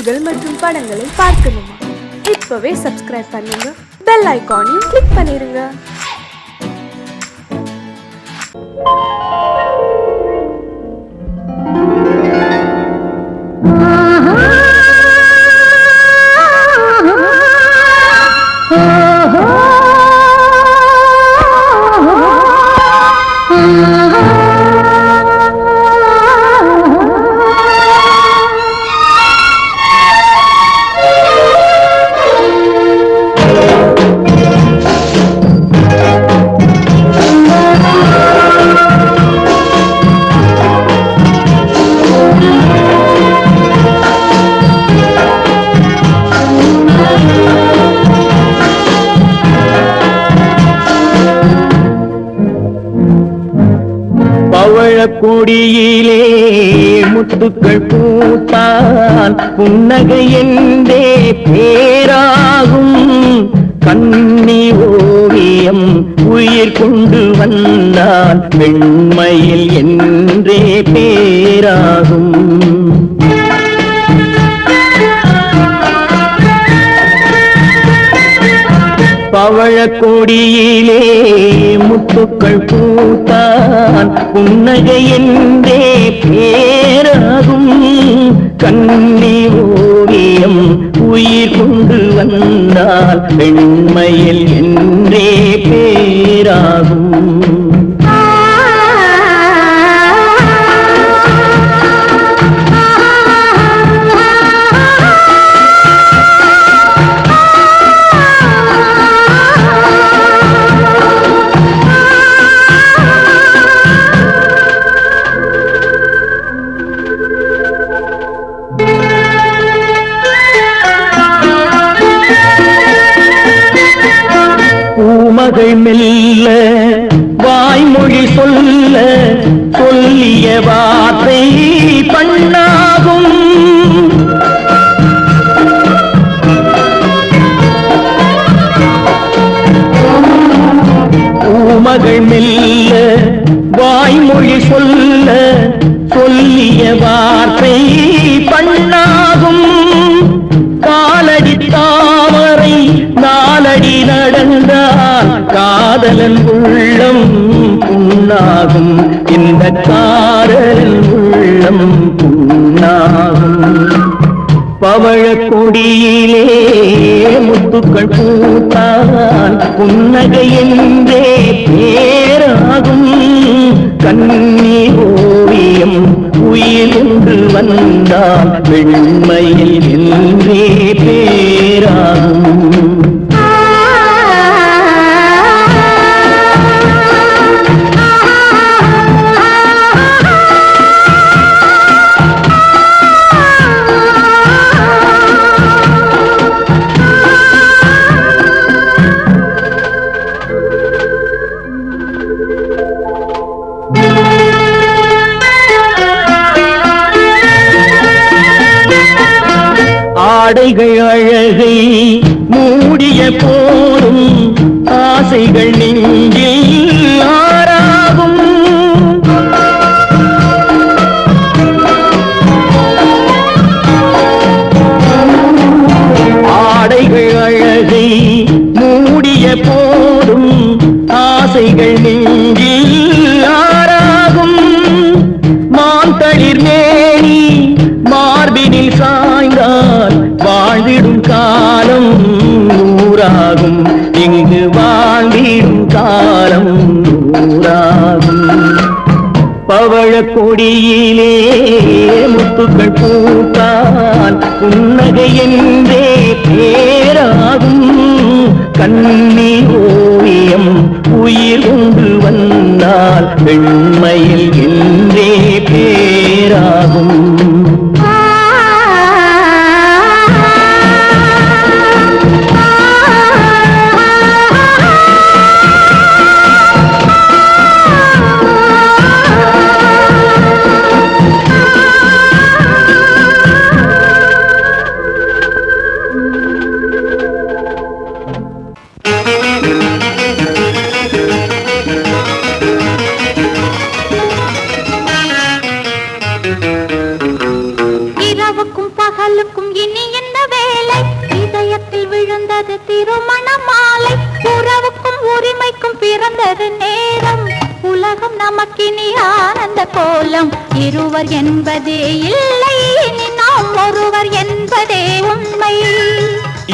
பாடல்கள் மற்றும் படங்களை பார்க்கணுமா? இப்பவே சப்ஸ்கிரைப் பண்ணுங்க, பெல் ஐகானையும் கிளிக் பண்ணிருங்க. கொடியிலே முத்துக்கள் பூத்தான் புன்னகை என்றே பேராகும். கண்ணி ஓவியம் உயிர் கொண்டு வந்தான் வெண்மையில் என்றே பேராகும். பவழக்கொடியிலே முத்துக்கள் பூத்தான் புன்னகை என்றே பேராகும். கண்ணி ஓவியம் உயிர் கொண்டு வந்தால் வெண்மையில் என்றே பேராகும். பூமகள் மெல்ல வாய்மொழி சொல்ல சொல்லிய வார்த்தை பண்ணாகும். பூமகள் மெல்ல வாய்மொழி சொல்ல சொல்லிய வார்த்தை பண்ணாகும். காலடி தாமரை நாலடி நடந்தால் காதலன் உள்ளம் புண்ணாகும். இந்த காதலன் உள்ளம் புண்ணாகும். பவழக்கொடியிலே முத்துக்கள் பூத்தான் புன்னகை என்றே பேராகும். கண்ணி ஓவியம் உயிர் கொண்டு வந்தால் வெண்மையில் என்றே பேராகும். ஆடைகள் அழகை மூடிய போதும் ஆசைகள் நெஞ்சில் ஆறாகும். ஆடைகள் அழகை மூடிய போதும் ஆசைகள் நெஞ்சில் ஆறாகும். மாந்தளிர் மேனி மார்பினில் சாய்ந்தால் வாழ்ந்திடும் காலம் நூறாகும். இங்கு வாழ்ந்திடும் காலம் நூறாகும். பவழக்கொடியிலே முத்துக்கள் பூத்தான் புன்னகை என்றே பேராகும். கண்ணி ஓவியம் உயிர் கொண்டு வந்தால் வெண்மையில் என்றே பேராகும். இரவுக்கும் இனி என்ன வேலை இதயத்தில் விழுந்தது திருமண மாலை உறவுக்கும் உரிமைக்கும் பிறந்தது நேரம் உலகம் நமக்கினி ஆனந்த கோலம் இருவர் என்பதே இல்லை இனி நாம் ஒருவர் என்பதே உண்மை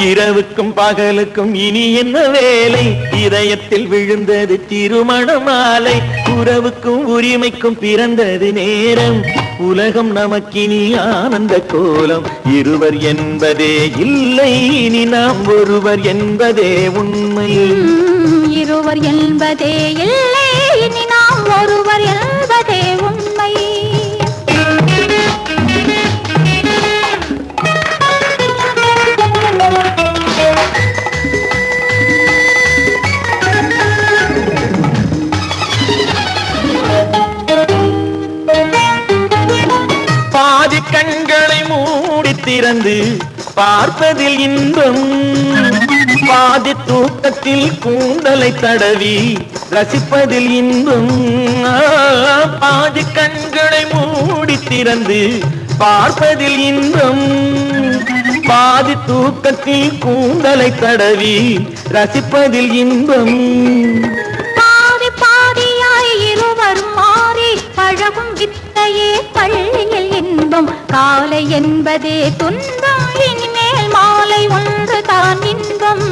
இரவுக்கும் பகலுக்கும் இனி என்ன வேலை இதயத்தில் விழுந்தது திருமண மாலை உறவுக்கும் உரிமைக்கும் பிறந்தது நேரம் உலகம் நமக்கினி ஆனந்த கோலம் இருவர் என்பதே இல்லை இனி நாம் ஒருவர் என்பதே உண்மை இருவர் என்பதே இல்லை இனி நாம் ஒருவர் என்பதே உண்மை பாதி கண்களை மூடி திறந்து பார்ப்பதில் இன்பம் பாதி தூக்கத்தில் கூந்தலை தடவி ரசிப்பதில் இன்பம் பாதி கண்களை மூடி திறந்து பார்ப்பதில் இன்பம் பாதி தூக்கத்தில் கூந்தலை தடவி ரசிப்பதில் இன்பம் பாதி பாதியாய் இருவரும் மாறி பழகும் வித்தையே பள்ளியில் இன்பம் காலை என்பதே துன்பம் இனிமேல் மாலை ஒன்று தான் இன்பம்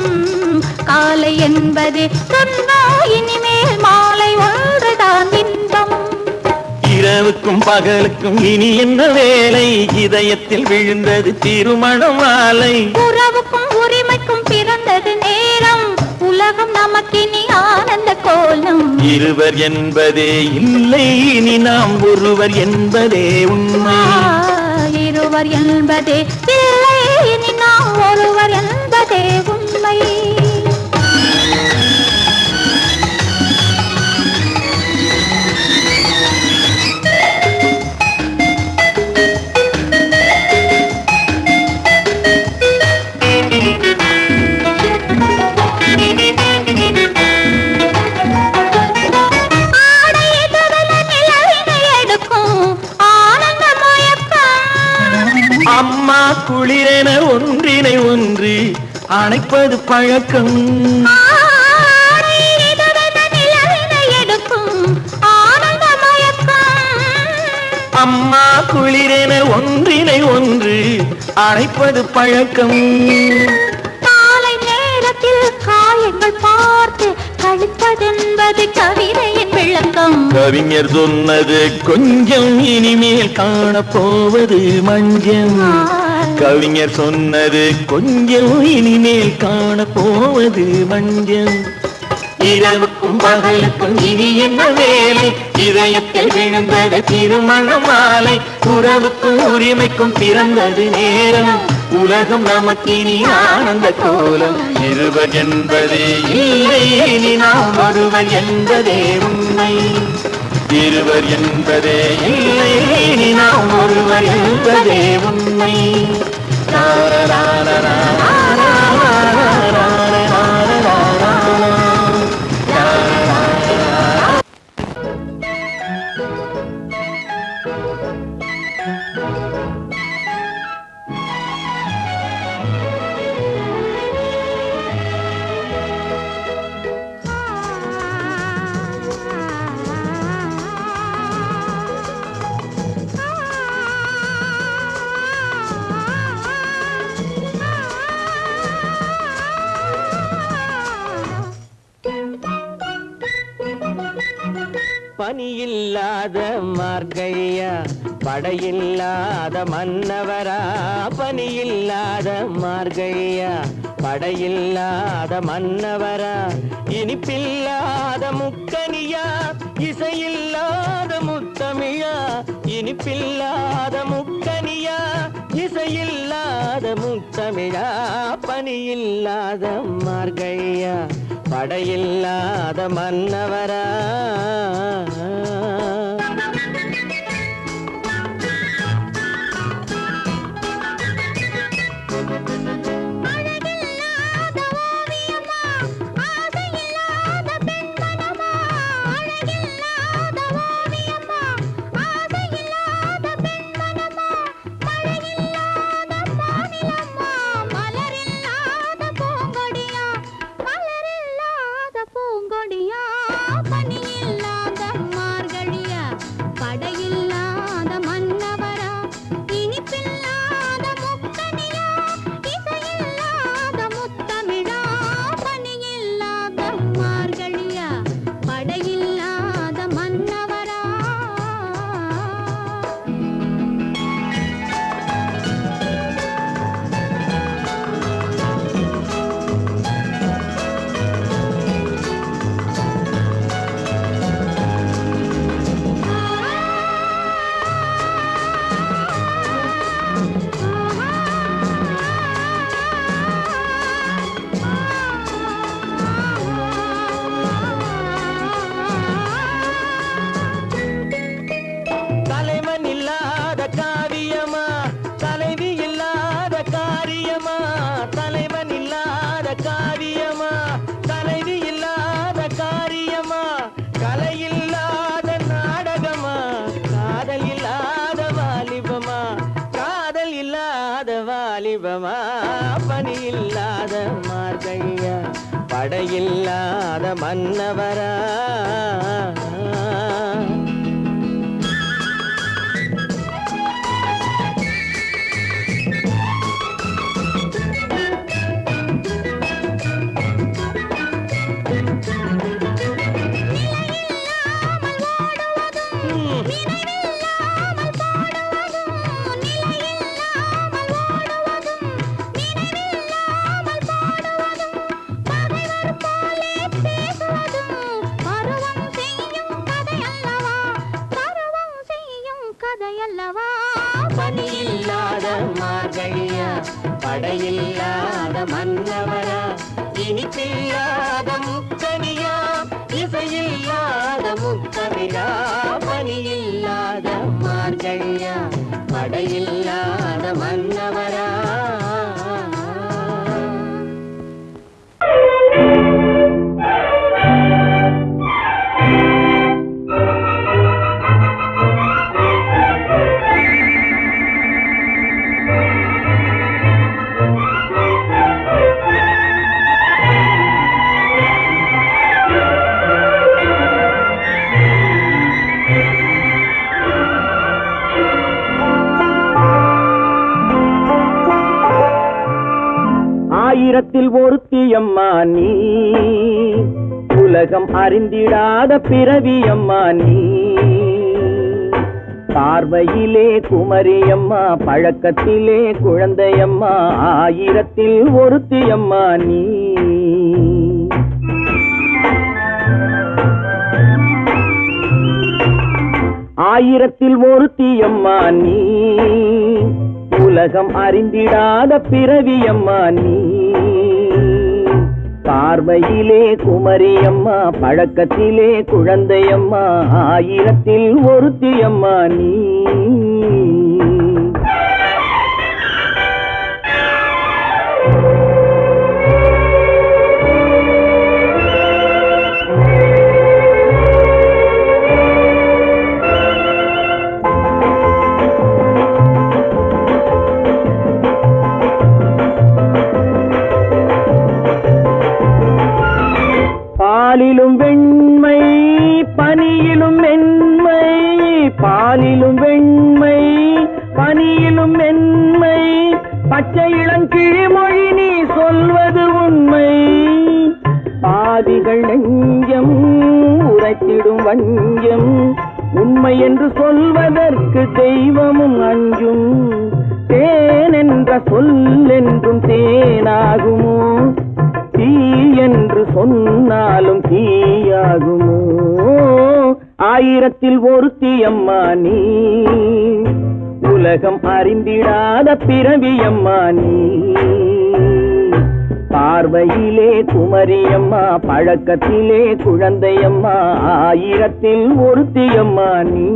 காலை என்பதே துன்பம் இனிமேல் மாலை ஒன்று தான் இன்பம் இரவுக்கும் பகலுக்கும் இனி என்ன வேலை இதயத்தில் விழுந்தது திருமண மாலை உறவுக்கும் உரிமைக்கும் பிறந்தது நேரம் உலகம் நமக்கினி ஆனந்த கோலம் இருவர் என்பதே இல்லை இனி நாம் ஒருவர் என்பதே உண்மை இருவர் என்பதே இல்லை இனி நாம் ஒருவர் என்பதே உண்மை அம்மா குளிரென ஒன்றினை ஒன்று அணைப்பது பழக்கம் அம்மா குளிரென ஒன்றினை ஒன்று அணைப்பது பழக்கம் காலை நேரத்தில் காயங்கள் பார்த்து கழிப்பதென்பது கவிதையின் விளக்கம் கவிஞர் சொன்னது கொஞ்சம் இனிமேல் காணப்போவது மஞ்சம் கவிஞர் சொன்னது கொஞ்சம் இனிமேல் காணப்போவது மஞ்சம் இரவுக்கும் பகலுக்கும் இனி என்ன வேலை இதயத்தில் விழுந்தது திருமண மாலை உறவுக்கும் உரிமைக்கும் பிறந்தது நேரம் உலகம் நமக்கினி ஆனந்த கோலம் இருவர் என்பதே இல்லை இனி நாம் ஒருவர் என்பதே உண்மை இருவர் என்பதே இல்லை இனி நாம் ஒருவர் என்பதே உண்மை பனியில்லாத மார்கழியா படையில்லாத மன்னவரா பனியில்லாத மார்கழியா படையில்லாத மன்னவரா இனிப்பில்லாத முக்கனியா இசையில்லாத முத்தமிழா இனிப்பில்லாத முக்கனியா இசையில்லாத முத்தமிழா பனியில்லாத மார்கழியா படையில்லாத மன்னவரா இல்லாத வாலிபமா பனி இல்லாத மார்கழியா படையில்லாத மன்னவரா பனியில்லாத மார்கழியா படையில்லாத மன்னவரா இனிப்பில்லாத முக்கனியா இசையில்லாத முக்கவிரா பனியில்லாத மார்கழியா படையில்லாத மன்னவரா ஆயிரத்தில் ஒருத்தியம்மா நீ உலகம் அறிந்திடாத பிறவியம்மா நீ பார்வையிலே குமரியம்மா பழக்கத்திலே குழந்தையம்மா ஆயிரத்தில் ஒருத்தியம்மா நீ ஆயிரத்தில் ஒருத்தியம்மா நீ உலகம் அறிந்திடாத பிறவியம்மா நீ பார்வையிலே குமரியம்மா பழக்கத்திலே குழந்தையம்மா ஆயிரத்தில் ஒருத்தியம்மா நீ பாலிலும் வெண்மை பனியிலும் மென்மை பாலிலும் வெண்மை பனியிலும் மென்மை பச்சை இளங்கிழிமொழி நீ சொல்வது உண்மை பாதிகள் நெஞ்சம் உரைத்திடும் வஞ்சம் உண்மை என்று சொல்வதற்கு தெய்வமும் அஞ்சும் தேன் என்ற சொல் என்றும் தேனாகுமோ தீ என்று சொன்னாலும் தீயாகுமோ ஆயிரத்தில் ஒருத்தியம்மா நீ உலகம் அறிந்திடாத பிறவியம்மா நீ பார்வையிலே குமரியம்மா பழக்கத்திலே குழந்தையம்மா ஆயிரத்தில் ஒருத்தியம்மா நீ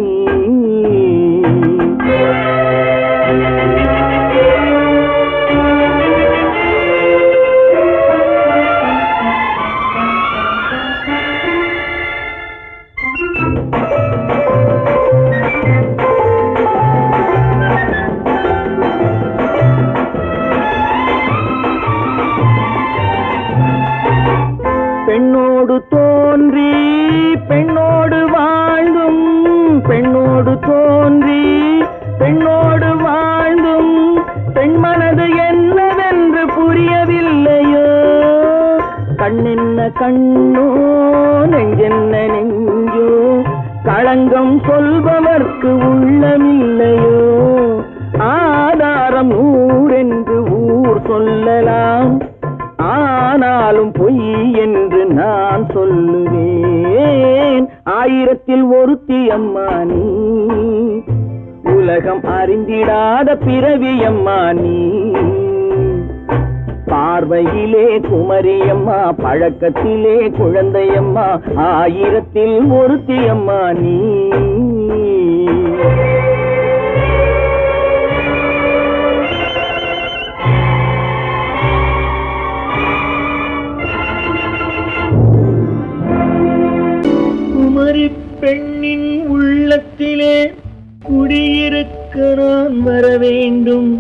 பெண்ணோடு தோன்றி பெண்ணோடு வாழ்ந்தும் பெண்ணோடு தோன்றி பெண்ணோடு வாழ்ந்தும் பெண்மனது என்னவென்று புரியவில்லையோ கண்ணென்ன கண்ணோ நெஞ்சென்ன நெஞ்சோ களங்கம் சொல்பவர்க்கு உள்ளமில்லையோ ஆதாரம் நூறென்று ஊர் சொல்லலாம் ஆனாலும் பொய் என்று நான் சொல்லுவேன் ஆயிரத்தில் ஒருத்தியம்மா நீ உலகம் அறிந்திடாத பிறவியம்மா நீ பார்வையிலே குமரியம்மா பழக்கத்திலே குழந்தையம்மா ஆயிரத்தில் ஒருத்தியம்மா நீ குமரி பெண்ணின் உள்ளத்திலே குடியிருக்க நான் வர வேண்டும்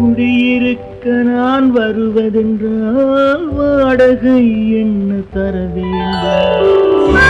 குடியிருக்க நான் வருவதென்றால் வாடகை என்ன தர வேண்டும்?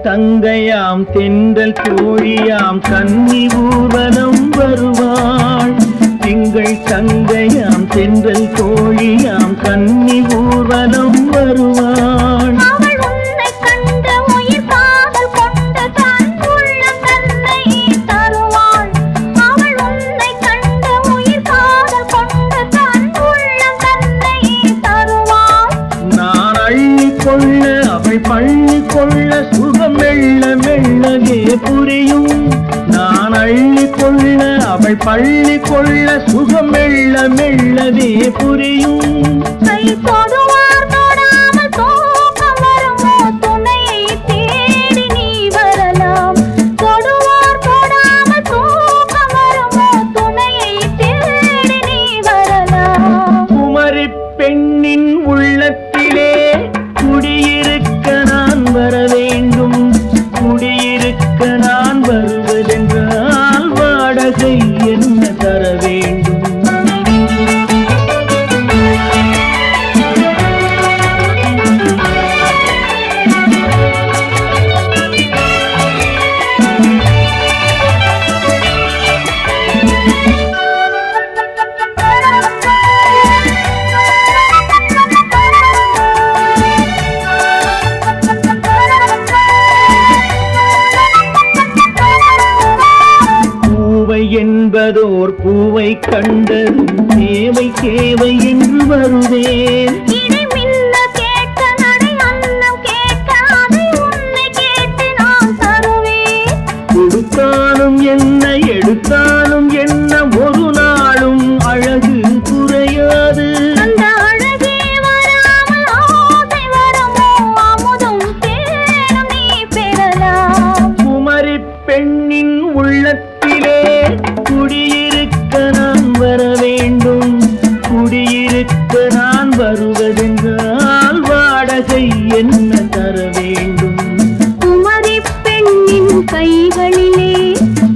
தங்கையாம் தென்றல் தோழியாம் கன்னி ஊர்வலம் வருவாள். திங்கள் தங்கையாம் தென்றல் தோழியாம் கன்னி ஊர்வலம் வருவாள். நான் அள்ளி கொள்ள அவள் பள்ளி கொள்ள சுகம் மெல்ல மெல்லவே புரியும். நான் அள்ளி கொள்ள அவள் பள்ளி கொள்ள சுகம் மெல்ல மெல்லவே புரியும். குமரி பெண்ணின் உள்ளத்திலே குடியிருக்க நான் வர வேண்டும். குடியிருக்க நான் வருவதென்றால் வாடகை என்ன தர வேண்டும்? என்பதோர் பூவை கண்டது தேவை தேவை என்று வருவேன். கொடுத்தாலும் என்ன எடுத்தாலும் என்ன ஒரு நாளும் அழகு குறையாது. குமரி பெண்ணின் உள்ளத்திலே குடியிருக்க நான் வர வேண்டும். குடியிருக்க நான் வருவதென்றால் வாடகை என்ன தர வேண்டும்? குமரி பெண்ணின் கைகளிலே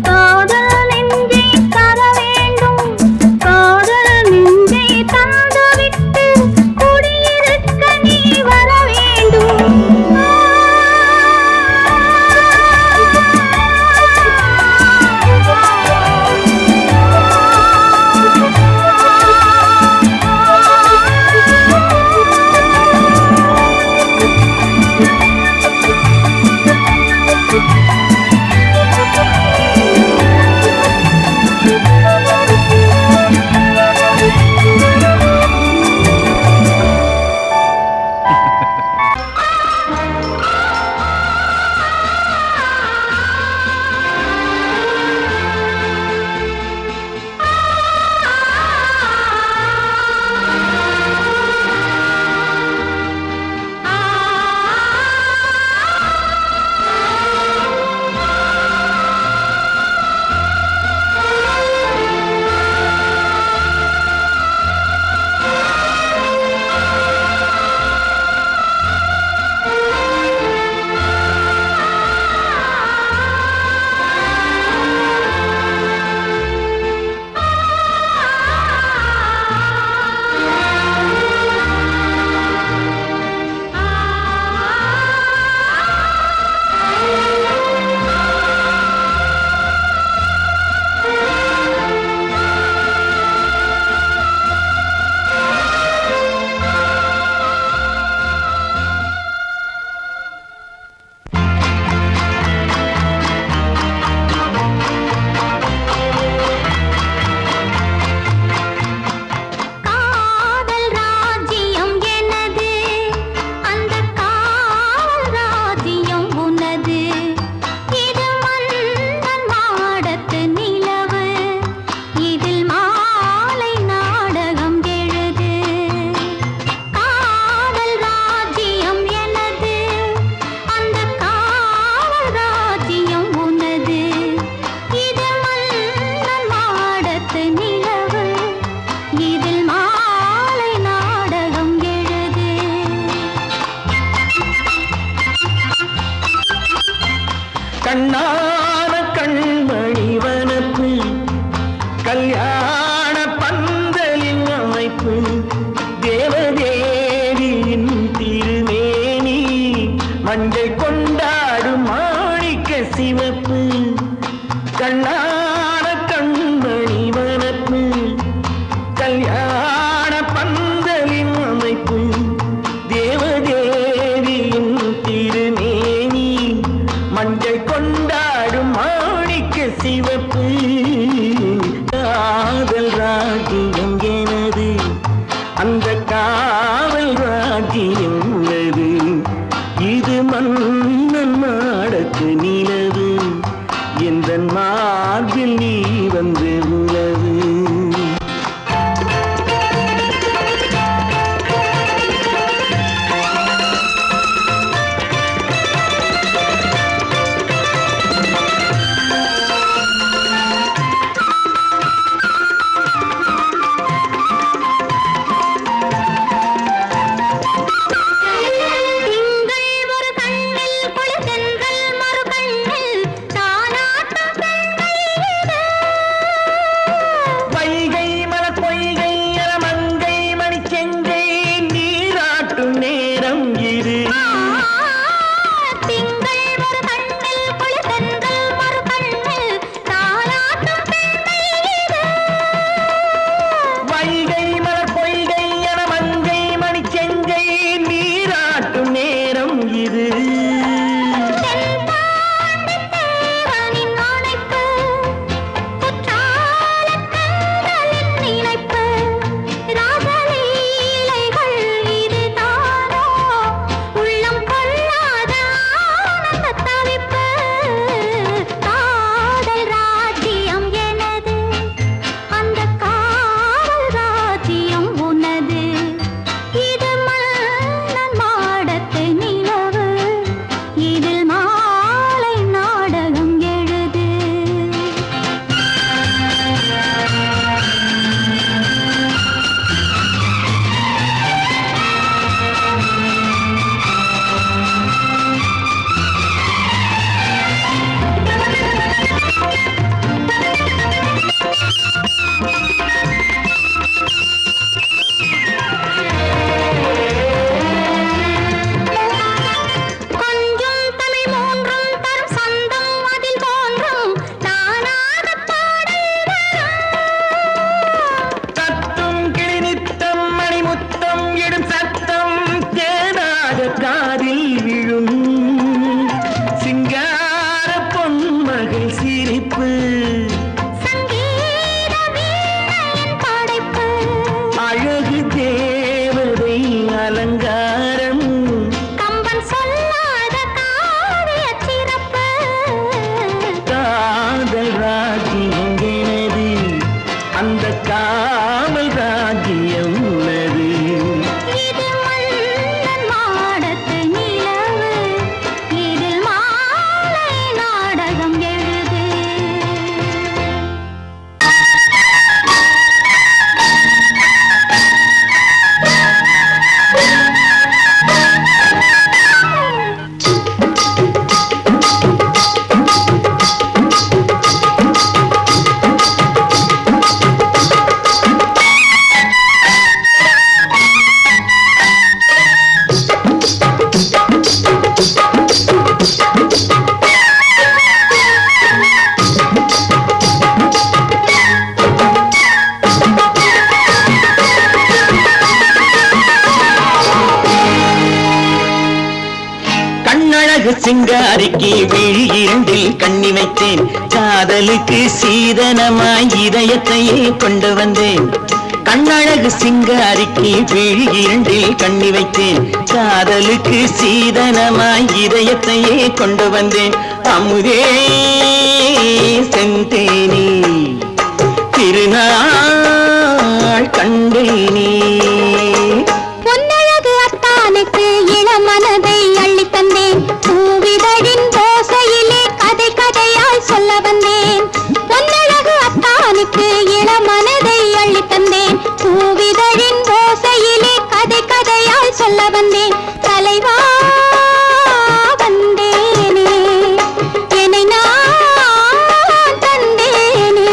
காதல் நெஞ்சை ராஜ்யம் எனது அந்த காவல் ராஜ்யம் உள்ளது இது மன்னன் மாடத்து நிலவு எந்த மார்பில் நீ வந்து உலவு சிங்காரிக்கு விழி இரண்டில் கண்ணி வைத்தேன் காதலுக்கு சீதனமாய் இதயத்தையே கொண்டு வந்தேன் கண்ணழகு சிங்காரிக்கு விழி இரண்டில் கண்ணி வைத்தேன் காதலுக்கு சீதனமாய் இதயத்தையே கொண்டு வந்தேன் அமுதே செந்தேனே திருநாள் கண்டேனே பொன்னழகு அத்தானுக்கு இளமனதை அள்ளி தந்தேன் பூவிதழின் ஓசையிலே கதை கதையாய் சொல்ல வந்தேன் பொன்னழகு அத்தானுக்கு இளமனதை அள்ளி தந்தேன் பூவிதழின் ஓசையிலே கதை கதையாய் சொல்ல வந்தேன் தலைவா வந்தேனே என்னை நான் தந்தேனே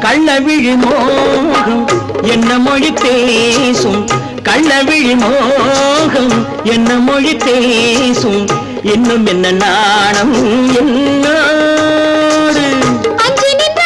கள்ளவிழி மோகம் என்ன மொழி பேசும் கள்ளவிழி மோகம் என்ன மொழி பேசும் இன்னும் என்ன நாணம் என்னோடு அஞ்சி நின்ற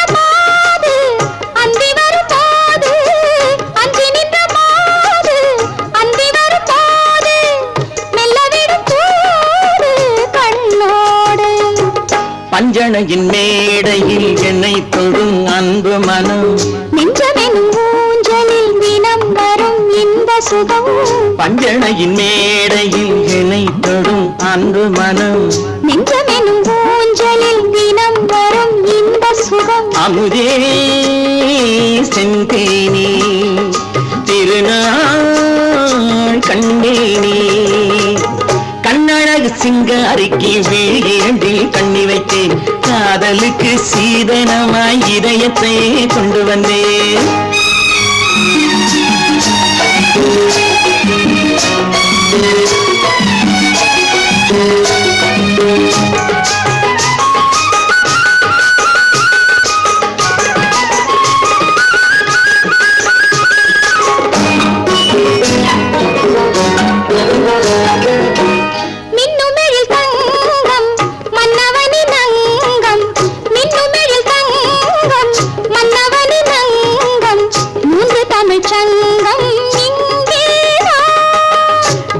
பஞ்சனையின் மேடையில் என்னை தொடும் அன்பு மனம் நெஞ்சமெனும் ஊஞ்சலில் தினம் வரும் இந்த சுகம் பஞ்சனையின் மேடையில் என்னை தொடும் அன்பு மனம் நெஞ்சமெனும் ஊஞ்சலில் தினம் வரும் இந்த சுகம் அமுதே செந்தேனே திருநாள் கண்டேனே கண்ணழகு சிங்காரிக்கு விழியேண்டில் கண்ணி வைத்தேன் காதலுக்கு சீதனமாய் இதயத்தை கொண்டு வந்தேன்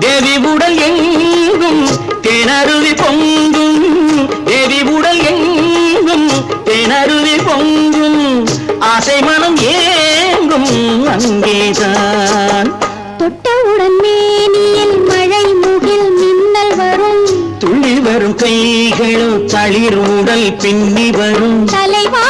தேவி உடல் எங்கும் தேனருவி பொங்கும் தேவி உடல் எங்கும் தேனருவி பொங்கும் ஆசை மனம் ஏங்கும் அங்கேதான் தொட்டவுடன் மேனியில் மழை முகில் மின்னல் வரும் துள்ளி வரும் கைகளோ தளிர் உடல் பின்னி வரும் தலைவா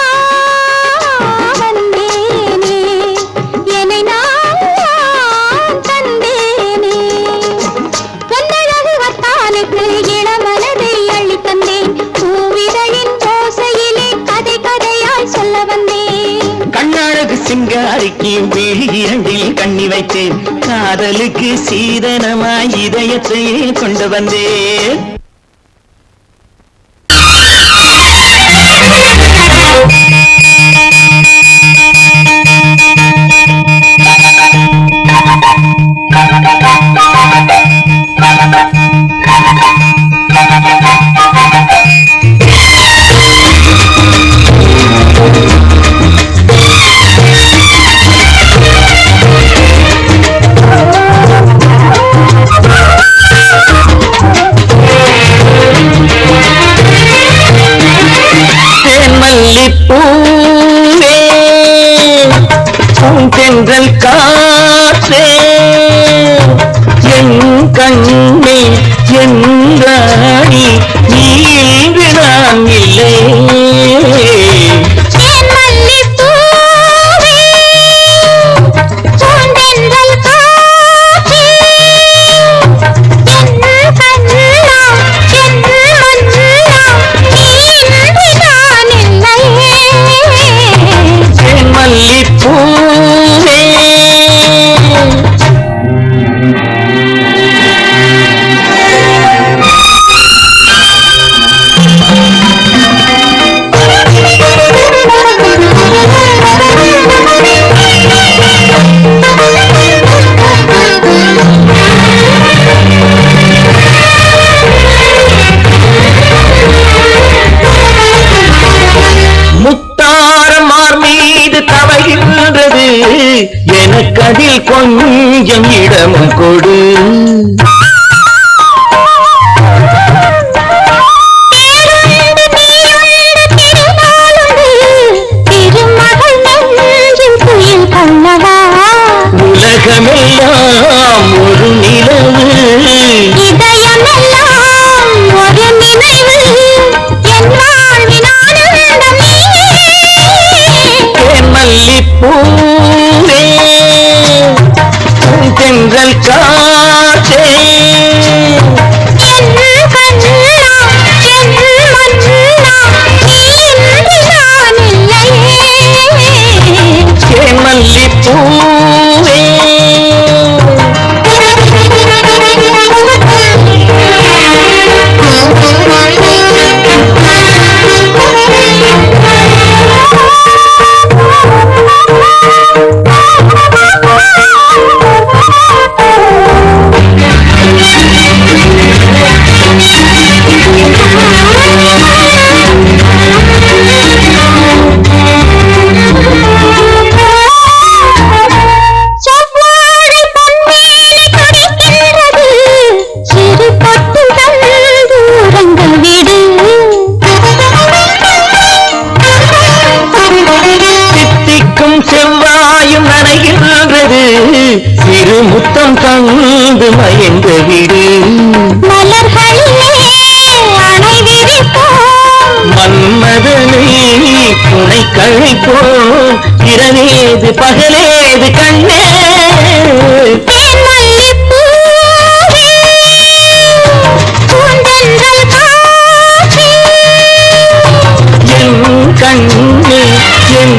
சிங்காரிக்கு விழி இரண்டில் கண்ணி வைத்தேன் காதலுக்கு சீதனமாய் இதயத்தை கொண்டு வந்தேன் பூவே பூந்தென்றல் காற்றே என் கண்ணே என் ராணி நீ இன்று நான் இல்லை எனக்கதில் கொஞ்சம் இடமும் கொடு உலகமெல்லாம் ஒரு நிலவு இதயமெல்லாம் ஒரு நினைவு மல்லிப்பூவே தென்றல் காற்றே மல்லிப்பூவே செவ்வாயும் நனைகின்றது சிறு முத்தம் தந்து மயங்க விடு மலர்களிலே அணை விரிப்போம் மன்மதனை துணை கழிப்போம் இரவேது பகலேது கண்ணே தேன்மல்லிப் பூவே, பூந்தென்றல் காற்றே, என் கண்ணே என்